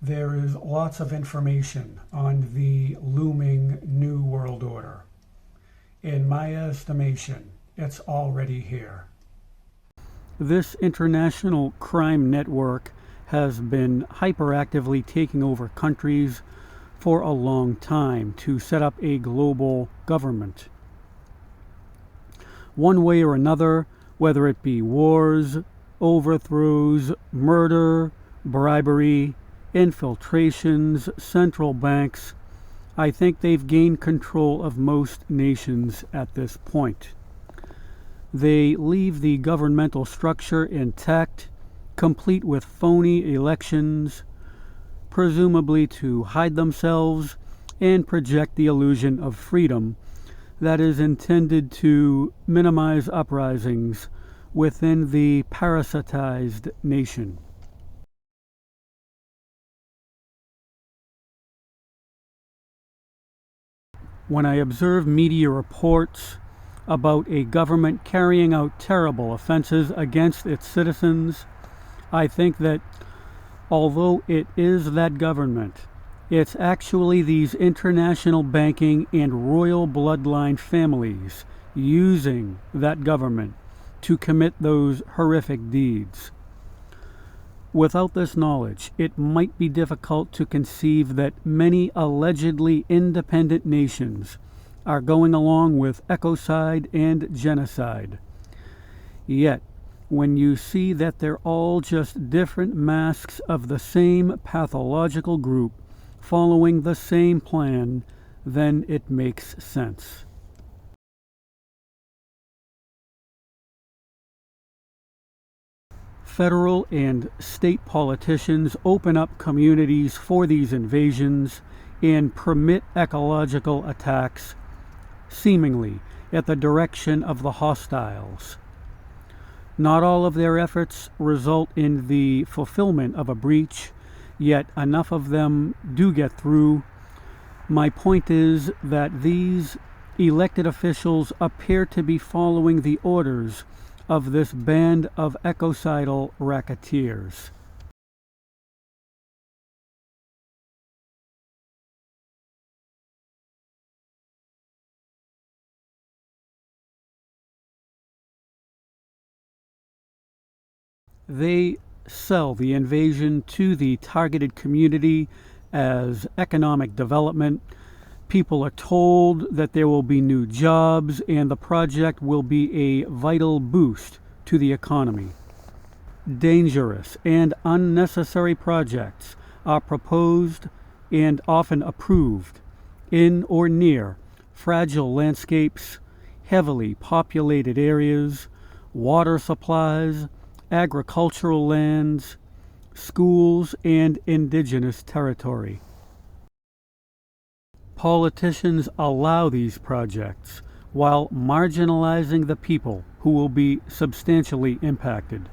There is lots of information on the looming New World Order. In my estimation, it's already here. This international crime network has been hyperactively taking over countries for a long time to set up a global government. One way or another, whether it be wars, overthrows, murder, bribery, infiltrations, central banks, I think they've gained control of most nations at this point. They leave the governmental structure intact, complete with phony elections, presumably to hide themselves and project the illusion of freedom that is intended to minimize uprisings within the parasitized nation. When I observe media reports about a government carrying out terrible offenses against its citizens, I think that although it is that government, it's actually these international banking and royal bloodline families using that government to commit those horrific deeds. Without this knowledge, it might be difficult to conceive that many allegedly independent nations are going along with ecocide and genocide. Yet, when you see that they're all just different masks of the same pathological group following the same plan, then it makes sense. Federal and state politicians open up communities for these invasions and permit ecological attacks, seemingly at the direction of the hostiles. Not all of their efforts result in the fulfillment of a breach, yet enough of them do get through. My point is that these elected officials appear to be following the orders of this band of ecocidal racketeers. They sell the invasion to the targeted community as economic development. People are told that there will be new jobs and the project will be a vital boost to the economy. Dangerous and unnecessary projects are proposed and often approved in or near fragile landscapes, heavily populated areas, water supplies, agricultural lands, schools, and indigenous territory. Politicians allow these projects while marginalizing the people who will be substantially impacted.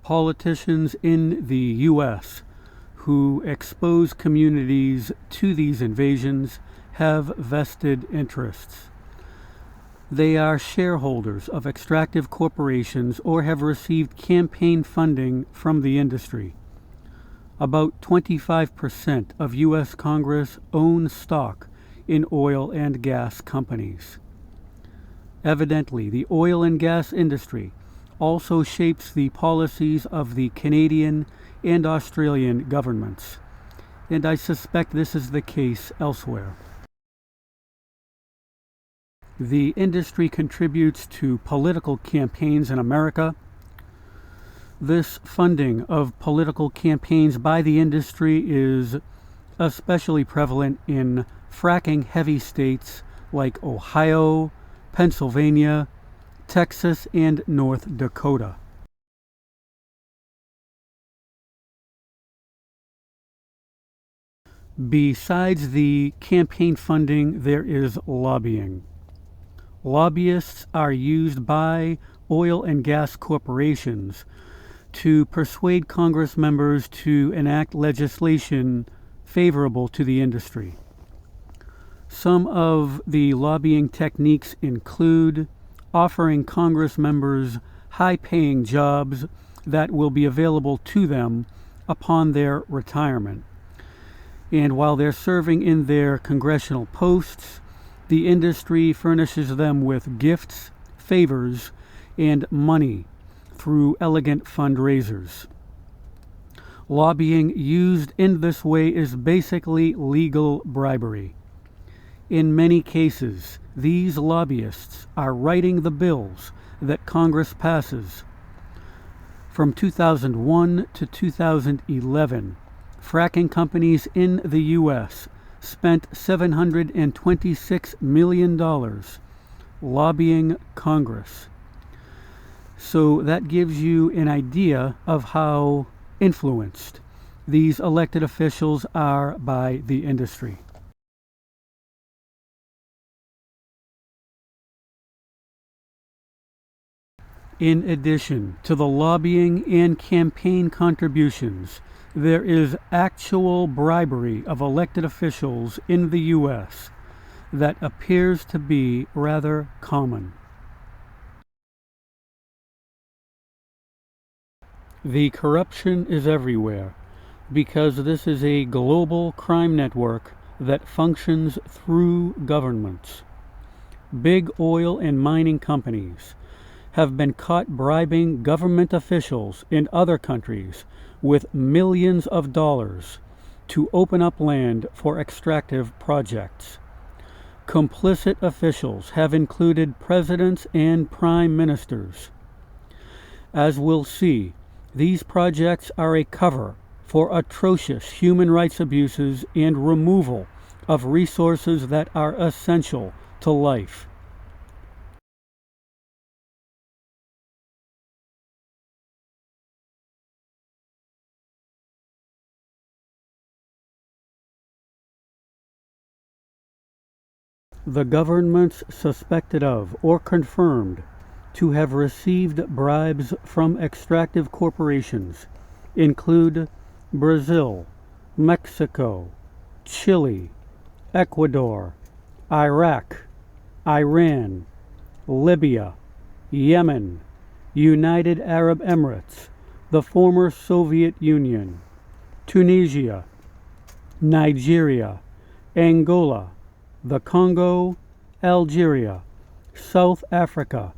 Politicians in the U.S. who expose communities to these invasions have vested interests. They are shareholders of extractive corporations or have received campaign funding from the industry. About 25% of U.S. Congress own stock in oil and gas companies. Evidently, the oil and gas industry also shapes the policies of the Canadian and Australian governments, and I suspect this is the case elsewhere. The industry contributes to political campaigns in America. This funding of political campaigns by the industry is especially prevalent in fracking-heavy states like Ohio, Pennsylvania, Texas, and North Dakota. Besides the campaign funding, there is lobbying. Lobbyists are used by oil and gas corporations to persuade Congress members to enact legislation favorable to the industry. Some of the lobbying techniques include offering Congress members high-paying jobs that will be available to them upon their retirement. And while they're serving in their congressional posts, the industry furnishes them with gifts, favors, and money through elegant fundraisers. Lobbying used in this way is basically legal bribery. In many cases, these lobbyists are writing the bills that Congress passes. From 2001 to 2011, fracking companies in the U.S. spent $726 million lobbying Congress. So that gives you an idea of how influenced these elected officials are by the industry. In addition to the lobbying and campaign contributions, there is actual bribery of elected officials in the U.S. that appears to be rather common. The corruption is everywhere because this is a global crime network that functions through governments. Big oil and mining companies have been caught bribing government officials in other countries with millions of dollars to open up land for extractive projects. Complicit officials have included presidents and prime ministers. As we'll see, these projects are a cover for atrocious human rights abuses and removal of resources that are essential to life. The governments suspected of or confirmed to have received bribes from extractive corporations include Brazil, Mexico, Chile, Ecuador, Iraq, Iran, Libya, Yemen, United Arab Emirates, the former Soviet Union, Tunisia, Nigeria, Angola, the Congo, Algeria, South Africa,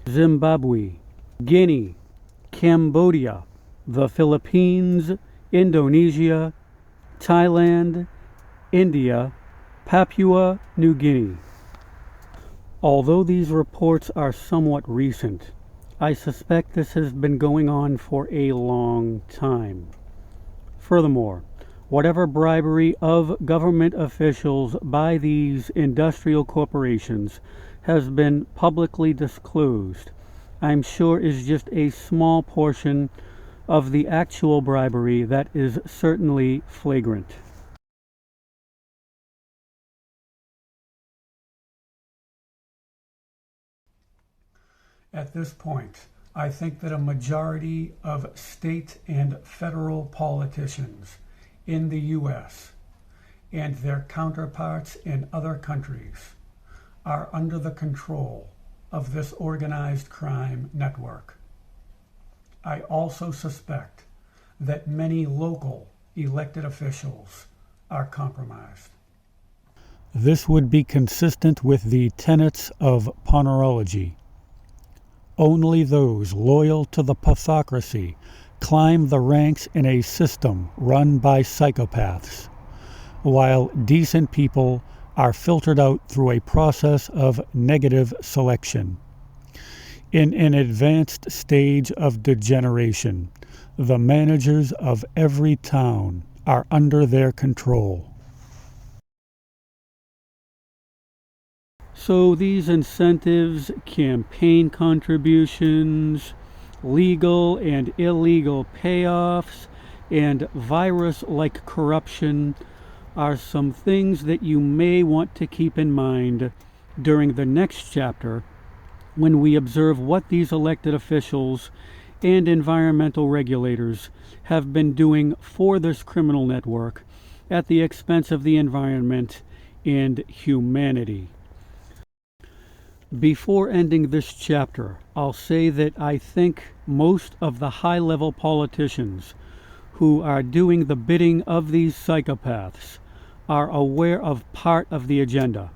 Zimbabwe, Guinea, Cambodia, the Philippines, Indonesia, Thailand, India, Papua New Guinea. Although these reports are somewhat recent, I suspect this has been going on for a long time. Furthermore, whatever bribery of government officials by these industrial corporations has been publicly disclosed, I'm sure is just a small portion of the actual bribery that is certainly flagrant. At this point, I think that a majority of state and federal politicians in the U.S. and their counterparts in other countries are under the control of this organized crime network. I also suspect that many local elected officials are compromised. This would be consistent with the tenets of ponerology. Only those loyal to the pathocracy climb the ranks in a system run by psychopaths, while decent people are filtered out through a process of negative selection. In an advanced stage of degeneration, the managers of every town are under their control. So these incentives, campaign contributions, legal and illegal payoffs, and virus-like corruption are some things that you may want to keep in mind during the next chapter when we observe what these elected officials and environmental regulators have been doing for this criminal network at the expense of the environment and humanity. Before ending this chapter, I'll say that I think most of the high-level politicians who are doing the bidding of these psychopaths are aware of part of the agenda.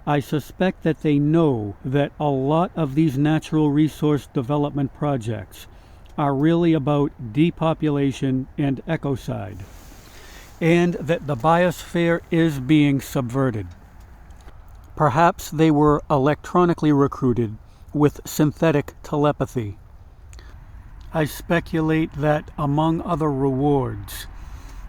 I suspect that they know that a lot of these natural resource development projects are really about depopulation and ecocide, and that the biosphere is being subverted. Perhaps they were electronically recruited with synthetic telepathy. I speculate that, among other rewards,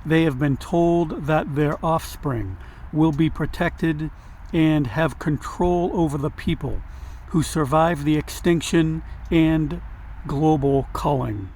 they have been told that their offspring will be protected and have control over the people who survive the extinction and global culling.